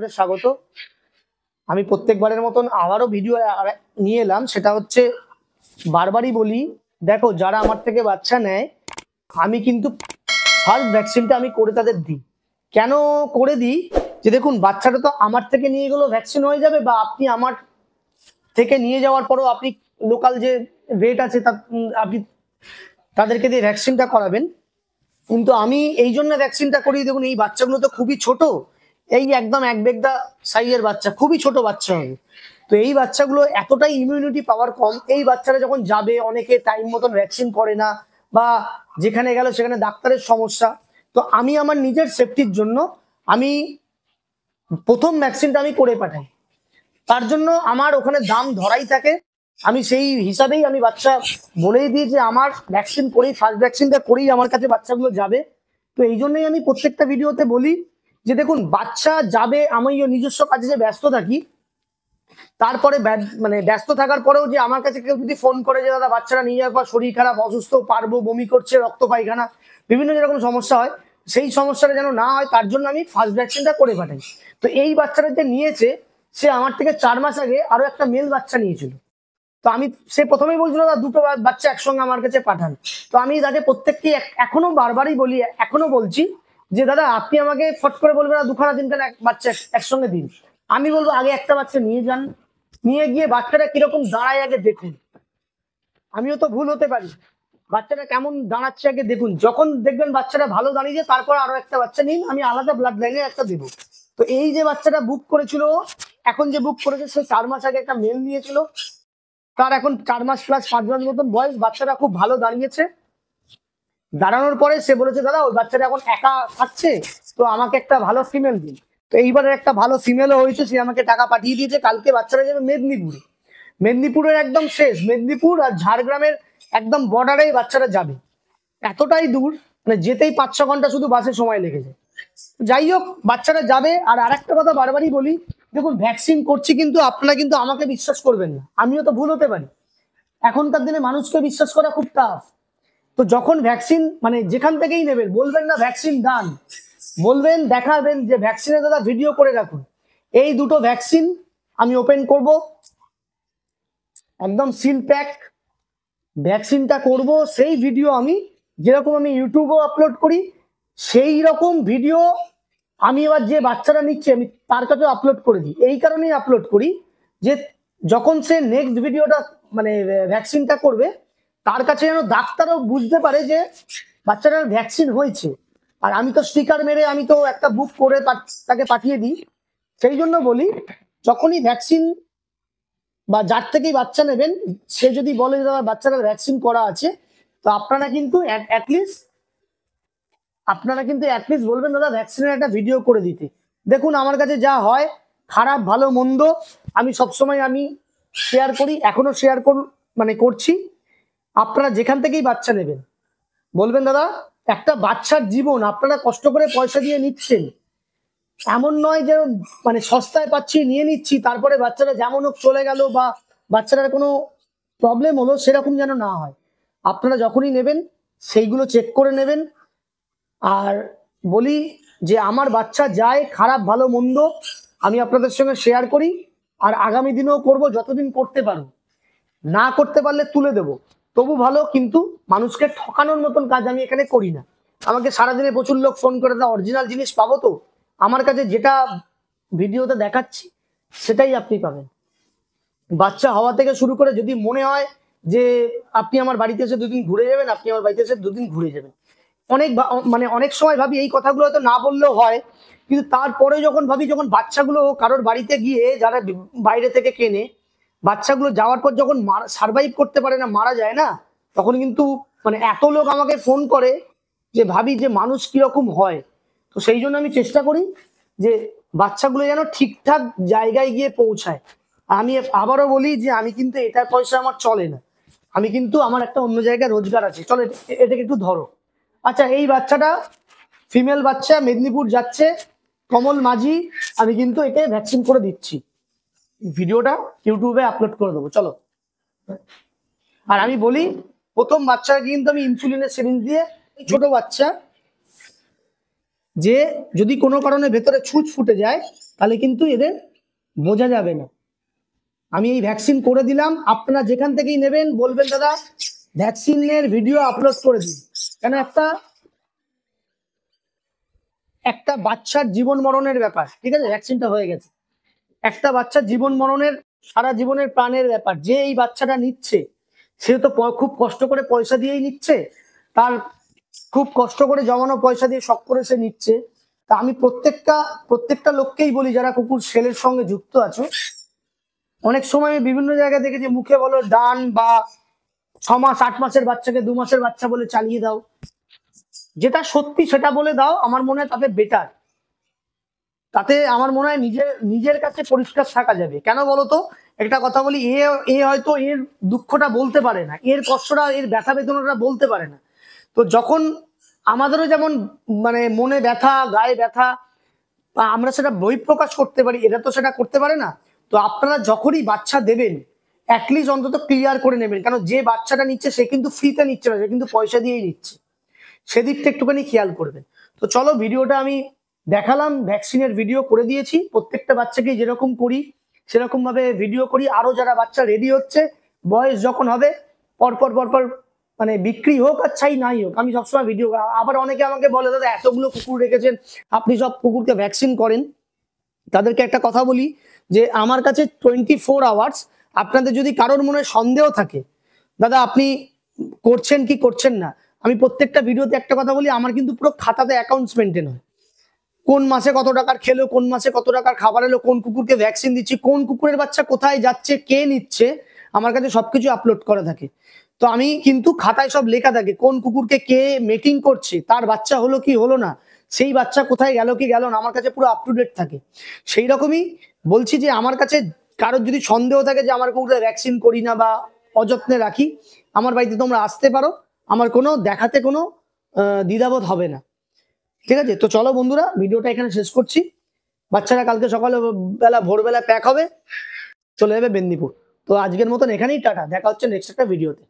আপনাদের স্বাগত। আমি প্রত্যেকবারের মতন আবারও ভিডিও নিয়ে এলাম। সেটা হচ্ছে, বারবারই বলি, দেখো যারা আমার থেকে বাচ্চা নেয়, আমি কিন্তু ফার্স্ট ভ্যাকসিনটা আমি করে তাদের দিই। কেন করে দিই? যে দেখুন, বাচ্চাটা তো আমার থেকে নিয়ে গেলেও ভ্যাকসিন হয়ে যাবে, বা আপনি আমার থেকে নিয়ে যাওয়ার পরও আপনি লোকাল যে ভেট আছে আপনি তাদেরকে দিয়ে ভ্যাকসিনটা করাবেন। কিন্তু আমি এই জন্য ভ্যাকসিনটা করি, দেখুন এই বাচ্চাগুলো তো খুবই ছোট, এই একদম এক বেগদা সাইজের বাচ্চা, খুবই ছোট বাচ্চা হবে। তো এই বাচ্চাগুলো এতটাই ইমিউনিটি পাওয়ার কম, এই বাচ্চারা যখন যাবে, অনেকে টাইম মতন ভ্যাকসিন করে না, বা যেখানে গেল সেখানে ডাক্তারের সমস্যা। তো আমি আমার নিজের সেফটির জন্য আমি প্রথম ভ্যাকসিনটা আমি করে পাঠাই। তার জন্য আমার ওখানে দাম ধরাই থাকে। আমি সেই হিসাবেই আমি বাচ্চা বলেই দিই যে আমার ভ্যাকসিন করেই, ফার্স্ট ভ্যাকসিনটা করেই আমার কাছে বাচ্চাগুলো যাবে। তো এই জন্যই আমি প্রত্যেকটা ভিডিওতে বলি যে দেখুন, বাচ্চা যাবে, আমি নিজস্ব কাজে যে ব্যস্ত থাকি, তারপরে মানে ব্যস্ত থাকার পরেও যে আমার কাছে কেউ যদি ফোন করে যে দাদা বাচ্চারা নিয়ে যাওয়ার পর শরীর খারাপ, অসুস্থ, পারবো, বমি করছে, রক্ত পায়খানা, বিভিন্ন যেরকম সমস্যা হয়, সেই সমস্যাটা যেন না হয় তার জন্য আমি ফার্স্ট ভ্যাকসিনটা করে পাঠাই। তো এই বাচ্চাটা যে নিয়েছে, সে আমার থেকে 4 মাস আগে আরো একটা মেল বাচ্চা নিয়েছিল। তো সে প্রথমেই বলছিল দাদা দুটো বাচ্চা একসঙ্গে আমার কাছে পাঠান। তো আমি তাকে প্রত্যেকটি এখনো বারবারই বলি, এখনো বলছি যে দাদা আপনি আমাকে ফট করে বলবেন না 2খানা 3খানা বাচ্চা একসঙ্গে দিন। আমি বলবো আগে একটা বাচ্চা নিয়ে যান, নিয়ে গিয়ে বাচ্চাটা কিরকম দাঁড়ায় আগে দেখুন। আমিও তো ভুল হতে পারি, বাচ্চাটা কেমন দাঁড়াচ্ছে আগে দেখুন। যখন দেখবেন বাচ্চাটা ভালো দাঁড়িয়ে, তারপর আরো একটা বাচ্চা নিন, আমি আলাদা ব্লাড লাইনে একটা দেবো। তো এই যে বাচ্চাটা বুক করেছিল, এখন যে বুক করেছে, সে 4 মাস আগে একটা মেল নিয়েছিল, তার এখন 4 মাস প্লাস 5 মাস মতন বয়স। বাচ্চাটা খুব ভালো দাঁড়িয়েছে। দাঁড়ানোর পরে সে বলেছে দাদা ওই বাচ্চাটা এখন একা থাকছে, তো আমাকে একটা ভালো ফিমেল দিন। তো এইবারে একটা ভালো ফিমেলও হয়েছে, সে আমাকে টাকা পাঠিয়ে দিয়েছে। কালকে বাচ্চারা যাবে মেদিনীপুরে, মেদিনীপুরের একদম শেষ, মেদিনীপুর আর ঝাড়গ্রামের একদম বর্ডারে বাচ্চারা যাবে। এতটাই দূর, মানে যেতেই 5-6 ঘন্টা শুধু বাসে সময় লেগে যায়। যাই হোক, বাচ্চারা যাবে। আর আরেকটা কথা বারবারই বলি, দেখুন ভ্যাকসিন করছি, কিন্তু আপনারা কিন্তু আমাকে বিশ্বাস করবেন না, আমিও তো ভুল হতে পারি। এখনকার দিনে মানুষকে বিশ্বাস করা খুব টাফ। তো যখন ভ্যাকসিন, মানে যেখান থেকেই নেবেন, বলবেন না ভ্যাকসিন ডান, বলবেন, দেখাবেন যে ভ্যাকসিনের দাদা ভিডিও করে রাখুন। এই দুটো ভ্যাকসিন আমি ওপেন করব, একদম সিল প্যাক ভ্যাকসিনটা করব। সেই ভিডিও আমি যেরকম আমি ইউটিউবেও আপলোড করি, সেই রকম ভিডিও আমি এবার যে বাচ্চারা নিচ্ছে আমি তার কাছেও আপলোড করে দিই। এই কারণেই আপলোড করি যে যখন সে নেক্সট ভিডিওটা, মানে ভ্যাকসিনটা করবে, তার কাছে যেন ডাক্তারও বুঝতে পারে যে বাচ্চাটার ভ্যাকসিন হয়েছে। আর আমি তো স্টিকার মেরে আমি তো একটা বুক করে তাকে পাঠিয়ে দিই। সেই জন্য বলি, যখনই ভ্যাকসিন বা যার থেকেই বাচ্চা নেবেন, সে যদি বলে যে আমার বাচ্চাটার ভ্যাকসিন করা আছে, তো আপনারা কিন্তু অ্যাটলিস্ট বলবেন দাদা ভ্যাকসিনের একটা ভিডিও করে দিতে। দেখুন আমার কাছে যা হয়, খারাপ ভালো মন্দ আমি সবসময় শেয়ার করি, এখনো শেয়ার করছি। আপনারা যেখান থেকেই বাচ্চা নেবেন, বলবেন দাদা একটা বাচ্চার জীবন আপনারা কষ্ট করে পয়সা দিয়ে নিচ্ছেন, এমন নয় যে মানে সস্তায় পাচ্ছি নিয়ে নিচ্ছি, তারপরে বাচ্চারা যেমন হোক চলে গেল, বা বাচ্চাটার কোনো প্রবলেম হলো, সেরকম যেন না হয়। আপনারা যখনই নেবেন সেইগুলো চেক করে নেবেন। আর বলি যে আমার বাচ্চা যায়, খারাপ ভালো মন্দ আমি আপনাদের সঙ্গে শেয়ার করি, আর আগামী দিনেও করব, যতদিন করতে পারবো। না করতে পারলে তুলে দেব, তবু ভালো। কিন্তু মানুষকে ঠকানোর মতন কাজ আমি এখানে করি না। আমাকে সারাদিনে প্রচুর লোক ফোন করে, দা অরিজিনাল জিনিস পাবো তো? আমার কাছে যেটা ভিডিওতে দেখাচ্ছি সেটাই আপনি পাবেন। বাচ্চা হওয়া থেকে শুরু করে, যদি মনে হয় যে আপনি আমার বাড়িতে এসে 2 দিন ঘুরে যাবেন, আপনি আমার বাড়িতে এসে 2 দিন ঘুরে যাবেন। অনেক সময় ভাবি এই কথাগুলো হয়তো না বললেও হয়, কিন্তু তারপরে যখন ভাবি, যখন বাচ্চাগুলো কারোর বাড়িতে গিয়ে, যারা বাইরে থেকে কেনে, বাচ্চাগুলো যাওয়ার পর যখন সার্ভাইভ করতে পারে না, মারা যায় না, তখন কিন্তু মানে এত লোক আমাকে ফোন করে যে ভাবি যে মানুষ কিরকম হয়। তো সেই জন্য আমি চেষ্টা করি যে বাচ্চাগুলো যেন ঠিকঠাক জায়গায় গিয়ে পৌঁছায়। আমি আবারও বলি যে আমি কিন্তু এটার পয়সা আমার চলে না, আমি কিন্তু আমার একটা অন্য জায়গায় রোজগার আছে। চলো এটাকে একটু ধরো। আচ্ছা, এই বাচ্চাটা ফিমেল বাচ্চা, মেদিনীপুর যাচ্ছে, কমল মাঝি। আমি কিন্তু একে ভ্যাকসিন করে দিচ্ছি, ভিডিওটা ইউটিউবে আপলোড করে দেবো, চলো। আর আমি বলি, প্রথম বাচ্চাকে কিন্তু আমি ইনসুলিনের সিরিঞ্জ দিয়ে, ছোট বাচ্চা যে যদি কোনো কারণে ভেতরে ছুঁচ ফুটে যায় তাহলে কিন্তু এদের বোঝা যাবে না। আমি এই ভ্যাকসিন করে দিলাম, আপনারা যেখান থেকেই নেবেন বলবেন দাদা ভ্যাকসিনের ভিডিও আপলোড করে দিন, কেন একটা বাচ্চার জীবন মরণের ব্যাপার, ঠিক আছে, ভ্যাকসিনটা হয়ে গেছে, একটা বাচ্চার জীবন মরণের, সারা জীবনের প্রাণের ব্যাপার। যে এই বাচ্চাটা নিচ্ছে সে তো খুব কষ্ট করে পয়সা দিয়েই নিচ্ছে, তার খুব কষ্ট করে জমানো পয়সা দিয়ে শখ করে সে নিচ্ছে। তা আমি প্রত্যেকটা লোককেই বলি যারা কুকুর সেলের সঙ্গে যুক্ত আছো, অনেক সময় বিভিন্ন জায়গায় দেখেছি মুখে বলো ডান বা 6 মাস 8 মাসের বাচ্চাকে 2 মাসের বাচ্চা বলে চালিয়ে দাও, যেটা সত্যি সেটা বলে দাও, আমার মনে হয় তাতে বেটার, তাতে আমার মনে হয় নিজের কাছে পরিষ্কার থাকা যাবে। কেন বলতো, একটা কথা বলি, এ হয়তো এর দুঃখটা বলতে পারে না, এর কষ্টটা এর ব্যথা বেদনাটা বলতে পারে না। তো যখন আমাদেরও যেমন মানে মনে ব্যথা গায়ে ব্যথা আমরা সেটা বহিঃপ্রকাশ করতে পারি, এরা তো সেটা করতে পারে না। তো আপনারা যখনই বাচ্চা দেবেন অ্যাটলিস্ট অন্তত ক্লিয়ার করে নেবেন, কারণ যে বাচ্চাটা নিচ্ছে সে কিন্তু ফ্রিতে নিচ্ছে না, সে কিন্তু পয়সা দিয়েই নিচ্ছে, সেদিকটা একটুখানি খেয়াল করবেন। তো চলো ভিডিওটা আমি দেখালাম, ভ্যাকসিনের ভিডিও করে দিয়েছি, প্রত্যেকটা বাচ্চাকে যেরকম করি সেরকম ভাবে ভিডিও করি। আরো যারা বাচ্চা রেডি হচ্ছে বয়স যখন হবে পরপর পরপর মানে বিক্রি হোক আর চাই নাই হোক আমি সবসময় ভিডিও। আবার অনেকে আমাকে বলে দাদা এতগুলো কুকুর রেখেছেন আপনি সব কুকুরকে ভ্যাকসিন করেন, তাদেরকে একটা কথা বলি যে আমার কাছে 24 আওয়ার্স, আপনাদের যদি কারোর মনে সন্দেহ থাকে দাদা আপনি করছেন কি করছেন না, আমি প্রত্যেকটা ভিডিওতে একটা কথা বলি, আমার কিন্তু পুরো খাতাতে অ্যাকাউন্টস মেনটেন হয়, কোন মাসে কত টাকার খেলো, কোন মাসে কত টাকার খাবার এলো, কোন কুকুরকে ভ্যাকসিন দিচ্ছি, কোন কুকুরের বাচ্চা কোথায় যাচ্ছে, কে নিচ্ছে, আমার কাছে সবকিছু আপলোড করা থাকে। তো আমি কিন্তু খাতায় সব লেখা থাকে কোন কুকুরকে কে মিটিং করছে, তার বাচ্চা হলো কি হলো না, সেই বাচ্চা কোথায় গেল কি গেল না, আমার কাছে পুরো আপ টু ডেট থাকে। সেই রকমই বলছি যে আমার কাছে কারোর যদি সন্দেহ থাকে যে আমার কুকুরকে ভ্যাকসিন করি না বা অযত্নে রাখি, আমার বাড়িতে তোমরা আসতে পারো, আমার কোনো দেখাতে কোনো দ্বিধাবোধ হবে না। ঠিক আছে, তো চলো বন্ধুরা ভিডিওটা এখানে শেষ করছি, বাচ্চারা কালকে সকালে ভোরবেলা প্যাক হবে চলে যাবে মেদিনীপুর। তো আজকের মতন এখানেই টাটা, দেখা হচ্ছে নেক্সট একটা ভিডিওতে।